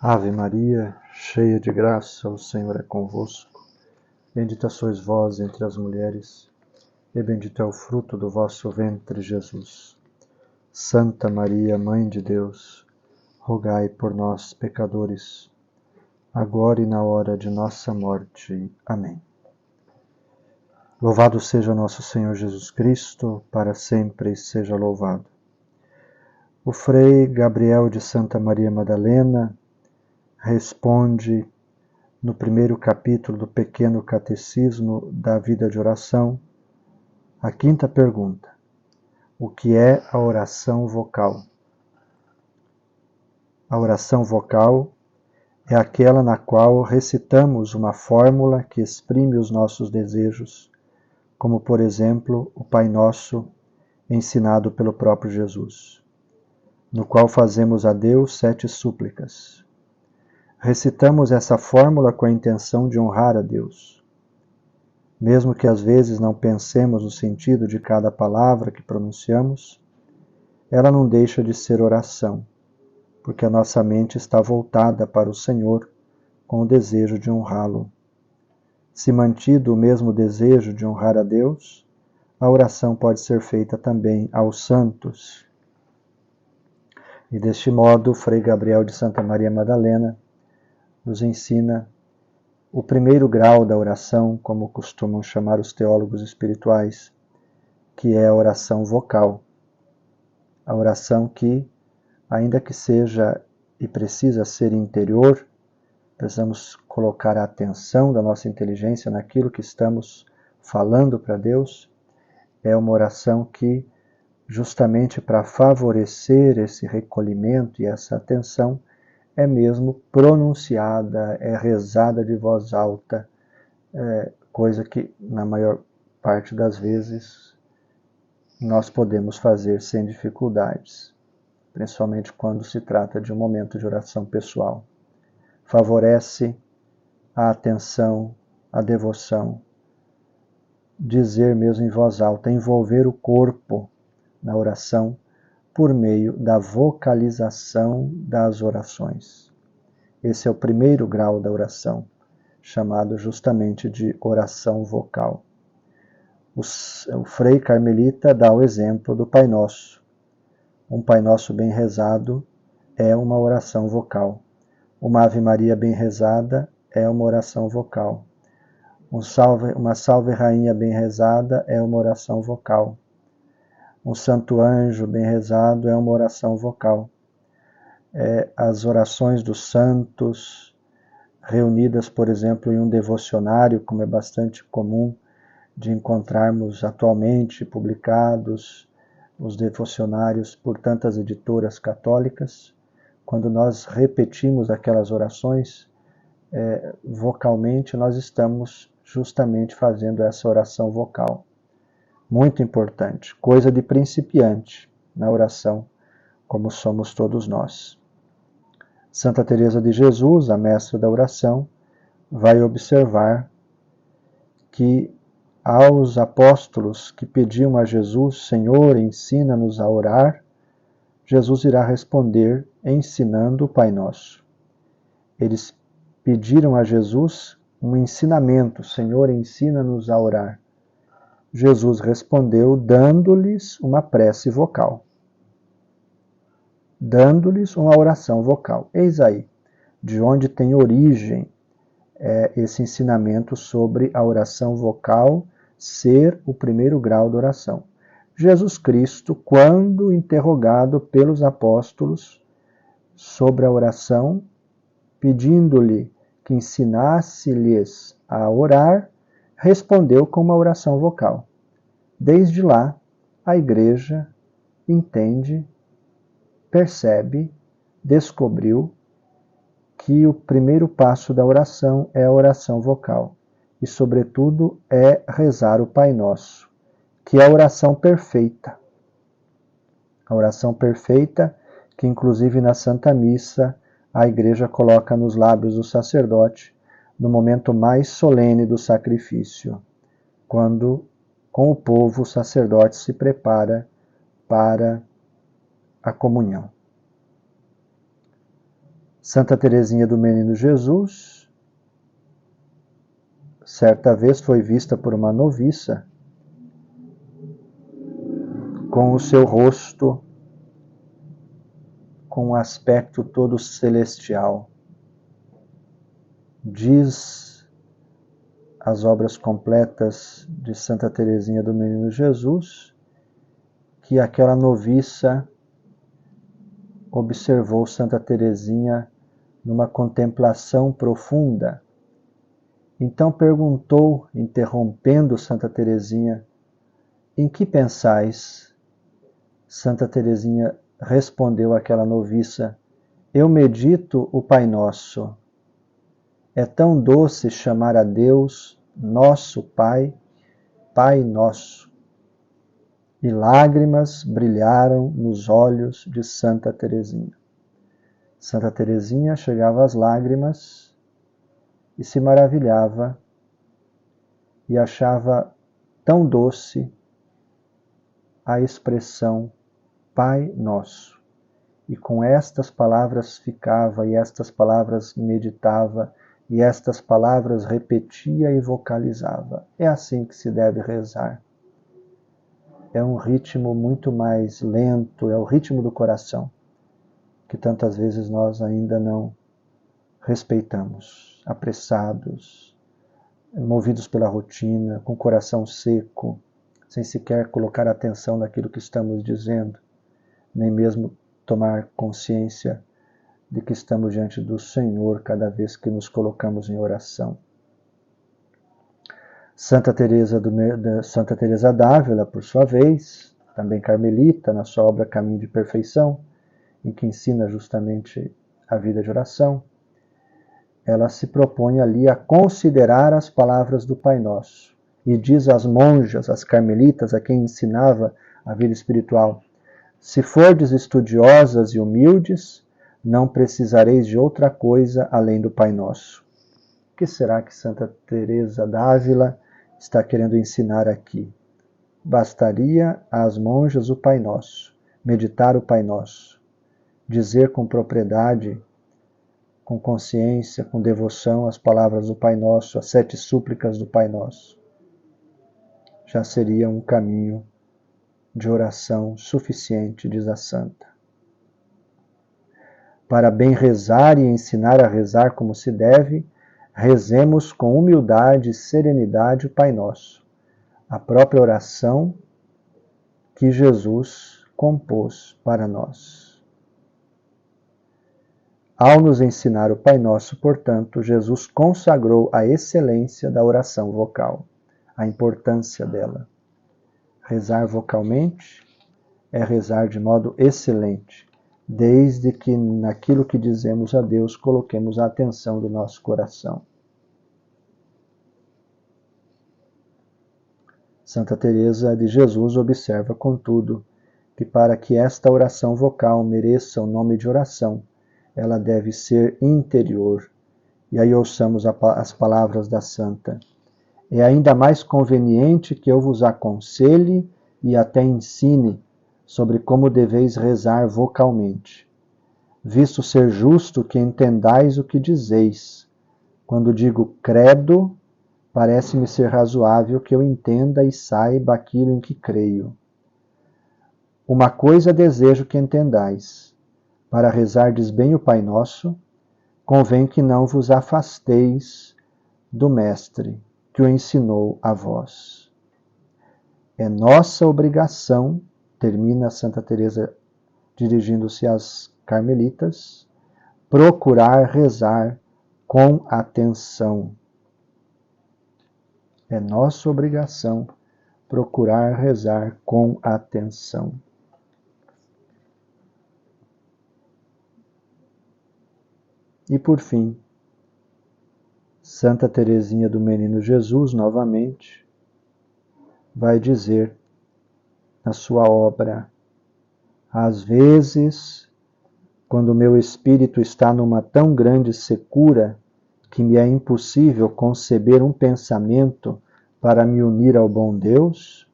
Ave Maria, cheia de graça, o Senhor é convosco. Bendita sois vós entre as mulheres, e bendito é o fruto do vosso ventre, Jesus. Santa Maria, Mãe de Deus, rogai por nós, pecadores, agora e na hora de nossa morte. Amém. Louvado seja nosso Senhor Jesus Cristo, para sempre seja louvado. O Frei Gabriel de Santa Maria Madalena responde no primeiro capítulo do Pequeno Catecismo da Vida de Oração, a quinta pergunta: o que é a oração vocal? A oração vocal é aquela na qual recitamos uma fórmula que exprime os nossos desejos, como por exemplo o Pai Nosso, ensinado pelo próprio Jesus, no qual fazemos a Deus 7 súplicas. Recitamos essa fórmula com a intenção de honrar a Deus. Mesmo que às vezes não pensemos no sentido de cada palavra que pronunciamos, ela não deixa de ser oração, porque a nossa mente está voltada para o Senhor com o desejo de honrá-lo. Se mantido o mesmo desejo de honrar a Deus, a oração pode ser feita também aos santos. E deste modo, Frei Gabriel de Santa Maria Madalena nos ensina o primeiro grau da oração, como costumam chamar os teólogos espirituais, que é a oração vocal. A oração que, ainda que seja e precisa ser interior, precisamos colocar a atenção da nossa inteligência naquilo que estamos falando para Deus. É uma oração que, justamente para favorecer esse recolhimento e essa atenção, é mesmo pronunciada, é rezada de voz alta, coisa que, na maior parte das vezes, nós podemos fazer sem dificuldades, principalmente quando se trata de um momento de oração pessoal. Favorece a atenção, a devoção, dizer mesmo em voz alta, envolver o corpo na oração por meio da vocalização das orações. Esse é o primeiro grau da oração, chamado justamente de oração vocal. O Frei Carmelita dá o exemplo do Pai Nosso. Um Pai Nosso bem rezado é uma oração vocal. Uma Ave Maria bem rezada é uma oração vocal. Uma Salve Rainha bem rezada é uma oração vocal. Um Santo Anjo bem rezado é uma oração vocal. As orações dos santos, reunidas, por exemplo, em um devocionário, como é bastante comum de encontrarmos atualmente publicados os devocionários por tantas editoras católicas, quando nós repetimos aquelas orações, vocalmente nós estamos justamente fazendo essa oração vocal. Muito importante, coisa de principiante na oração, como somos todos nós. Santa Teresa de Jesus, a mestra da oração, vai observar que aos apóstolos que pediam a Jesus, Senhor, ensina-nos a orar, Jesus irá responder ensinando o Pai Nosso. Eles pediram a Jesus um ensinamento, Senhor, ensina-nos a orar. Jesus respondeu dando-lhes uma prece vocal. Dando-lhes uma oração vocal. Eis aí, de onde tem origem esse ensinamento sobre a oração vocal ser o primeiro grau da oração. Jesus Cristo, quando interrogado pelos apóstolos sobre a oração, pedindo-lhe que ensinasse-lhes a orar, respondeu com uma oração vocal. Desde lá, a Igreja entende, percebe, descobriu que o primeiro passo da oração é a oração vocal e, sobretudo, é rezar o Pai Nosso, que é a oração perfeita. A oração perfeita que, inclusive, na Santa Missa, a Igreja coloca nos lábios do sacerdote no momento mais solene do sacrifício, quando, com o povo, o sacerdote se prepara para a comunhão. Santa Teresinha do Menino Jesus, certa vez foi vista por uma noviça com o seu rosto com um aspecto todo celestial. Diz as obras completas de Santa Teresinha do Menino Jesus que aquela noviça observou Santa Teresinha numa contemplação profunda. Então perguntou, interrompendo Santa Teresinha: em que pensais? Santa Teresinha respondeu àquela noviça: eu medito o Pai Nosso. É tão doce chamar a Deus nosso Pai, Pai Nosso. E lágrimas brilharam nos olhos de Santa Teresinha. Santa Teresinha chegava às lágrimas e se maravilhava e achava tão doce a expressão Pai Nosso. E com estas palavras ficava, e estas palavras meditava, e estas palavras repetia e vocalizava. É assim que se deve rezar. É um ritmo muito mais lento, é o ritmo do coração, que tantas vezes nós ainda não respeitamos, apressados, movidos pela rotina, com o coração seco, sem sequer colocar atenção naquilo que estamos dizendo, nem mesmo tomar consciência de que estamos diante do Senhor cada vez que nos colocamos em oração. Santa Teresa d'Ávila, por sua vez, também carmelita, na sua obra Caminho de Perfeição, em que ensina justamente a vida de oração, ela se propõe ali a considerar as palavras do Pai Nosso e diz às monjas, às carmelitas, a quem ensinava a vida espiritual: se fordes estudiosas e humildes, não precisareis de outra coisa além do Pai Nosso. O que será que Santa Teresa d'Ávila está querendo ensinar aqui? Bastaria às monjas o Pai Nosso, meditar o Pai Nosso, dizer com propriedade, com consciência, com devoção as palavras do Pai Nosso, as 7 súplicas do Pai Nosso. Já seria um caminho de oração suficiente, diz a Santa. Para bem rezar e ensinar a rezar como se deve, rezemos com humildade e serenidade o Pai Nosso, a própria oração que Jesus compôs para nós. Ao nos ensinar o Pai Nosso, portanto, Jesus consagrou a excelência da oração vocal, a importância dela. Rezar vocalmente é rezar de modo excelente, desde que naquilo que dizemos a Deus coloquemos a atenção do nosso coração. Santa Teresa de Jesus observa, contudo, que para que esta oração vocal mereça o nome de oração, ela deve ser interior. E aí ouçamos as palavras da Santa: é ainda mais conveniente que eu vos aconselhe e até ensine sobre como deveis rezar vocalmente, visto ser justo que entendais o que dizeis. Quando digo credo, parece-me ser razoável que eu entenda e saiba aquilo em que creio. Uma coisa desejo que entendais: para rezardes bem o Pai Nosso, convém que não vos afasteis do Mestre, que o ensinou a vós. É nossa obrigação, termina Santa Teresa dirigindo-se às carmelitas, procurar rezar com atenção. É nossa obrigação procurar rezar com atenção. E por fim, Santa Teresinha do Menino Jesus, novamente, vai dizer na sua obra: às vezes, quando meu espírito está numa tão grande secura que me é impossível conceber um pensamento para me unir ao bom Deus,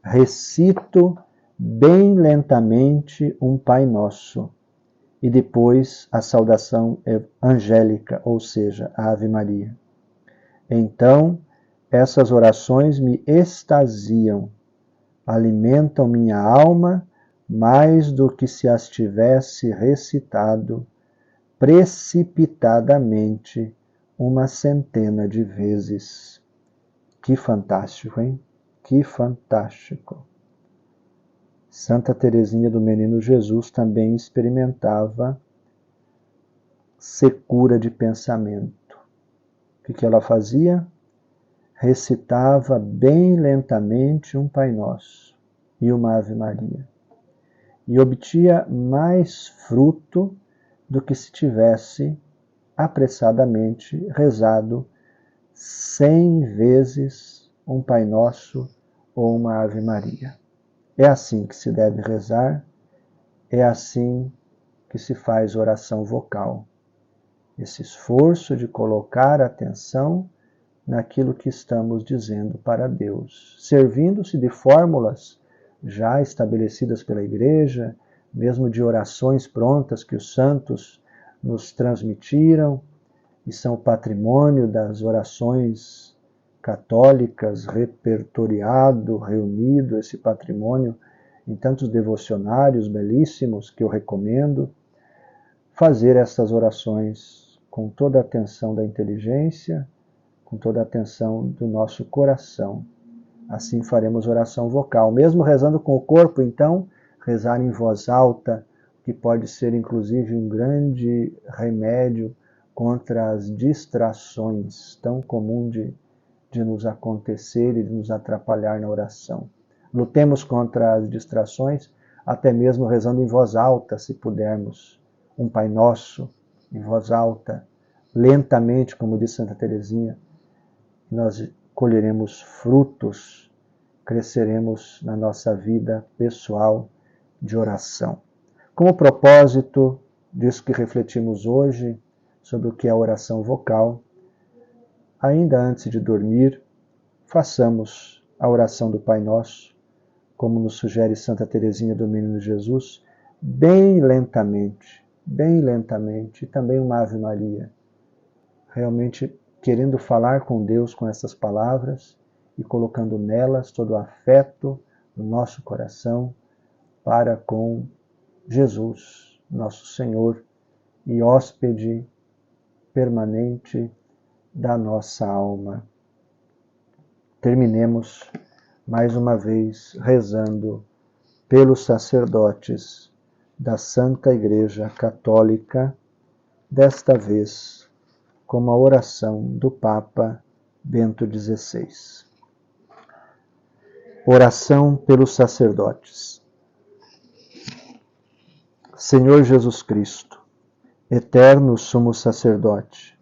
recito bem lentamente um Pai Nosso, e depois a saudação angélica, ou seja, a Ave Maria. Então, essas orações me extasiam, alimentam minha alma mais do que se as tivesse recitado precipitadamente uma centena de vezes. Que fantástico, hein? Que fantástico! Santa Teresinha do Menino Jesus também experimentava secura de pensamento. O que ela fazia? Recitava bem lentamente um Pai Nosso e uma Ave Maria. E obtinha mais fruto do que se tivesse apressadamente rezado 100 vezes um Pai Nosso ou uma Ave Maria. É assim que se deve rezar, é assim que se faz oração vocal. Esse esforço de colocar atenção naquilo que estamos dizendo para Deus, servindo-se de fórmulas já estabelecidas pela Igreja, mesmo de orações prontas que os santos nos transmitiram e são patrimônio das orações católicas, repertoriado, reunido esse patrimônio em tantos devocionários belíssimos que eu recomendo. Fazer essas orações com toda a atenção da inteligência, com toda a atenção do nosso coração. Assim faremos oração vocal. Mesmo rezando com o corpo, então, rezar em voz alta, que pode ser inclusive um grande remédio contra as distrações tão comum de nos acontecer e de nos atrapalhar na oração. Lutemos contra as distrações, até mesmo rezando em voz alta, se pudermos. Um Pai Nosso, em voz alta, lentamente, como diz Santa Teresinha, nós colheremos frutos, cresceremos na nossa vida pessoal de oração. Como propósito disso que refletimos hoje, sobre o que é a oração vocal, ainda antes de dormir, façamos a oração do Pai Nosso, como nos sugere Santa Teresinha do Menino Jesus, bem lentamente, e também uma Ave Maria, realmente querendo falar com Deus com essas palavras e colocando nelas todo o afeto do nosso coração para com Jesus, nosso Senhor e hóspede permanente da nossa alma. Terminemos mais uma vez rezando pelos sacerdotes da Santa Igreja Católica, desta vez com a oração do Papa Bento XVI. Oração pelos sacerdotes. Senhor Jesus Cristo, eterno sumo sacerdote,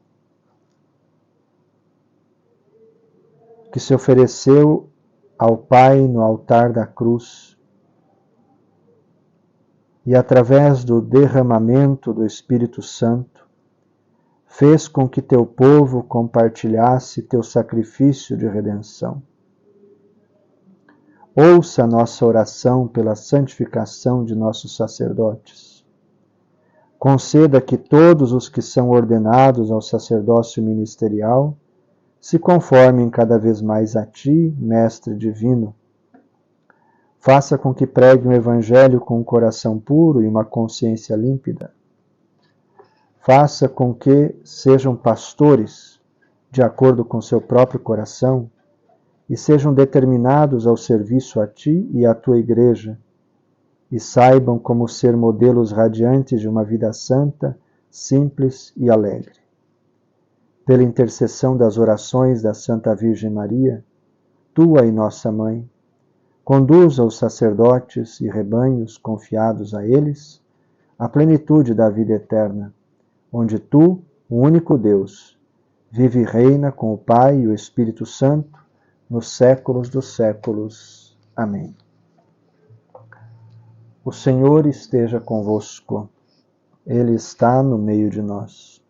que se ofereceu ao Pai no altar da cruz e, através do derramamento do Espírito Santo, fez com que teu povo compartilhasse teu sacrifício de redenção. Ouça a nossa oração pela santificação de nossos sacerdotes. Conceda que todos os que são ordenados ao sacerdócio ministerial se conformem cada vez mais a Ti, Mestre Divino. Faça com que preguem o Evangelho com um coração puro e uma consciência límpida. Faça com que sejam pastores, de acordo com seu próprio coração, e sejam determinados ao serviço a Ti e à Tua Igreja, e saibam como ser modelos radiantes de uma vida santa, simples e alegre. Pela intercessão das orações da Santa Virgem Maria, Tua e nossa Mãe, conduza os sacerdotes e rebanhos confiados a eles à plenitude da vida eterna, onde Tu, o único Deus, vive e reina com o Pai e o Espírito Santo, nos séculos dos séculos. Amém. O Senhor esteja convosco. Ele está no meio de nós.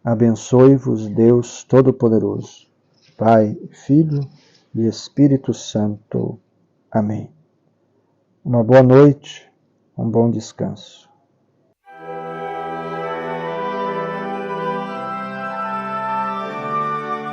Abençoe-vos, Deus Todo-Poderoso, Pai, Filho e Espírito Santo. Amém. Uma boa noite, um bom descanso.